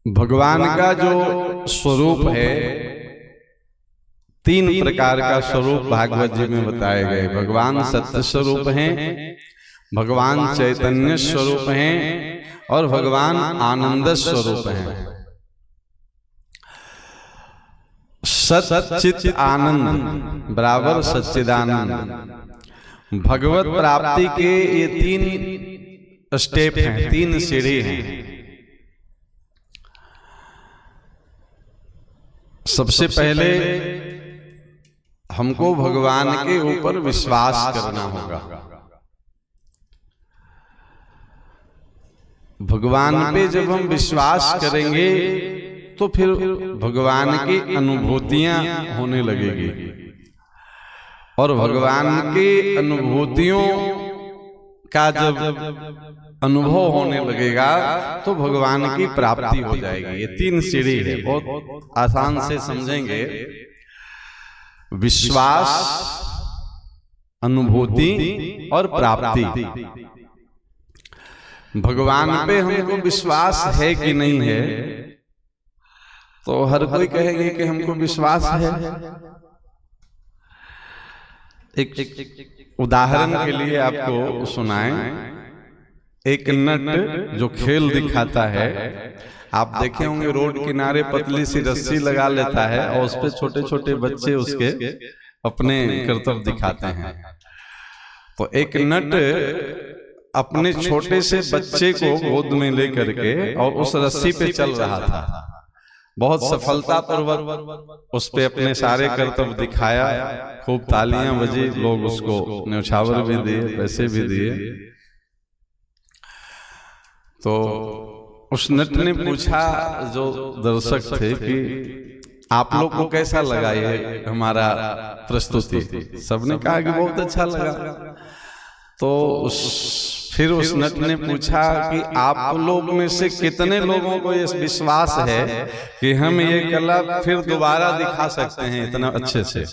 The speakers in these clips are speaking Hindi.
भगवान का जो स्वरूप है, तीन प्रकार का स्वरूप भागवत जी में बताए गए। भगवान सत्य स्वरूप हैं, भगवान चैतन्य स्वरूप हैं और भगवान आनंद स्वरूप हैं। सच्चित आनंद बराबर सच्चिदानंद। भगवत प्राप्ति के ये तीन स्टेप हैं, तीन सीढ़ी हैं। सबसे पहले हमको भगवान के ऊपर विश्वास करना होगा। भगवान पे जब हम विश्वास करेंगे तो फिर भगवान की अनुभूतियां होने लगेगी, और भगवान की अनुभूतियों का जब अनुभव होने लगेगा तो भगवान की प्राप्ति हो जाएगी। ये तीन सीढ़ी है, बहुत आसान से समझेंगे। विश्वास, अनुभूति और प्राप्ति। भगवान पे हमको विश्वास है कि नहीं है, तो हर कोई कहेंगे कि हमको विश्वास है। एक उदाहरण के लिए आपको सुनाएं। एक नट जो खेल दिखाता है, आप देखे होंगे रोड किनारे पतली सी रस्सी लगा लेता है और उस पे छोटे छोटे बच्चे उसके अपने करतब दिखाते हैं। तो एक नट अपने छोटे से बच्चे को गोद में लेकर के और उस रस्सी पे चल रहा था। बहुत सफलता पूर्वक उस पे अपने सारे करतब दिखाया, खूब तालियां बजी, लोग उसको न्यौछावर भी दिए, पैसे भी दिए। तो उस नट ने पूछा, जो दर्शक थे, कि आप लोग को कैसा लगा ये हमारा प्रस्तुति? सबने कहा कि बहुत अच्छा लगा। तो फिर उस नट ने पूछा कि आप लोग में से कितने लोगों को ये विश्वास है कि हम ये कला फिर दोबारा दिखा सकते हैं इतना अच्छे से?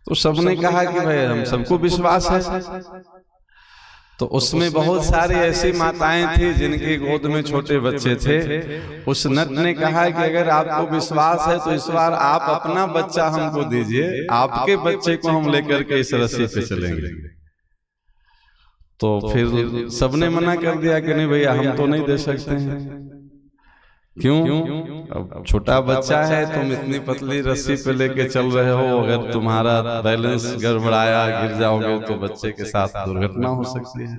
तो सबने कहा कि भाई हम सबको विश्वास है। तो उसमें बहुत सारी ऐसी माताएं थी जिनके गोद में छोटे बच्चे थे। उस नट ने कहा कि अगर आपको विश्वास है तो इस बार आप अपना बच्चा हमको दीजिए, आपके बच्चे को हम लेकर के इस रस्सी पे चलेंगे। तो फिर सबने मना कर दिया कि नहीं भैया, हम तो नहीं दे सकते हैं। क्यों? अब छोटा बच्चा है, तुम इतनी पतली रस्सी पे लेके चल रहे हो, अगर तुम्हारा बैलेंस गड़बड़ाया, गिर जाओगे तो बच्चे के साथ दुर्घटना हो सकती है।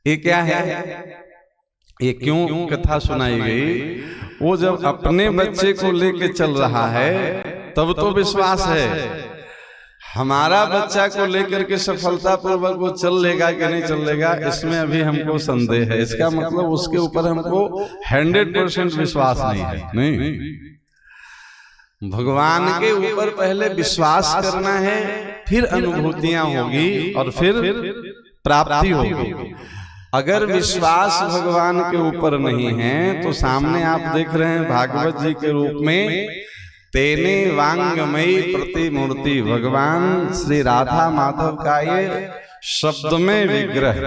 ये क्या है? ये क्यों कथा सुनाई गई? वो जब अपने बच्चे को लेके चल रहा है तब तो विश्वास है। हमारा बच्चा को लेकर के सफलता पूर्वक वो चल लेगा कि नहीं चल लेगा, इसमें अभी हमको संदेह है। इसका मतलब उसके ऊपर हमको 100% विश्वास नहीं है। नहीं, भगवान के ऊपर पहले विश्वास करना है, फिर अनुभूतियां होगी और फिर प्राप्ति होगी। अगर विश्वास भगवान के ऊपर नहीं है तो सामने आप देख रहे हैं भागवत जी के रूप में तेने वांगमयी प्रतिमूर्ति, भगवान श्री राधा माधव का ये शब्द में विग्रह,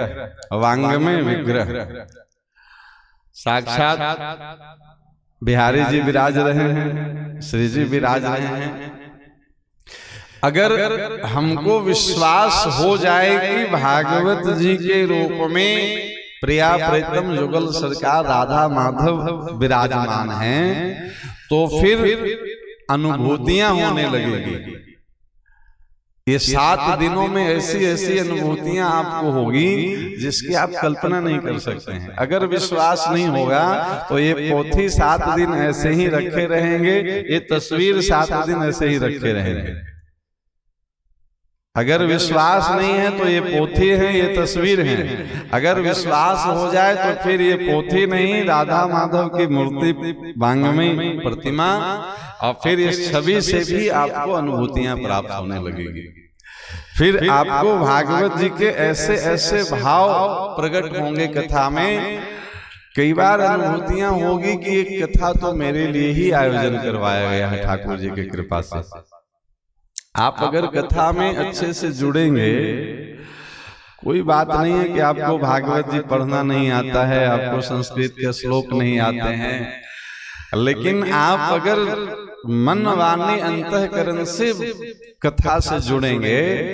वांग में विग्रह। साक्षात बिहारी जी विराज रहे हैं, श्री जी विराज रहे हैं। अगर हमको विश्वास हो जाए कि भागवत जी के रूप में प्रिया प्रीतम युगल सरकार राधा माधव विराजमान हैं, तो फिर अनुभूतियां होने लगेगी। ये 7 दिनों में ऐसी ऐसी अनुभूतियां आपको होगी जिसकी आप कल्पना नहीं कर सकते हैं। अगर विश्वास नहीं होगा तो ये पोथी 7 दिन ऐसे ही रखे रहेंगे, ये तस्वीर 7 दिन ऐसे ही रखे रहेंगे। अगर विश्वास नहीं है तो ये पोथी है, ये तस्वीर है। अगर विश्वास हो जाए तो फिर ये पोथी नहीं, राधा माधव की मूर्ति, वांगमयी प्रतिमा, और फिर इस छवि से भी आपको अनुभूतियां प्राप्त होने लगेगी। फिर आपको भागवत जी के ऐसे ऐसे भाव प्रकट होंगे कथा में। कई बार अनुभूतियां होगी कि एक कथा तो मेरे लिए ही आयोजन करवाया गया है ठाकुर जी की कृपा से। आप अगर कथा में अच्छे से जुड़ेंगे, कोई बात नहीं है कि आपको भागवत जी पढ़ना नहीं आता है, आपको संस्कृत के श्लोक नहीं आते हैं, लेकिन आप अगर मन वाणी अंतःकरण से कथा से जुड़ेंगे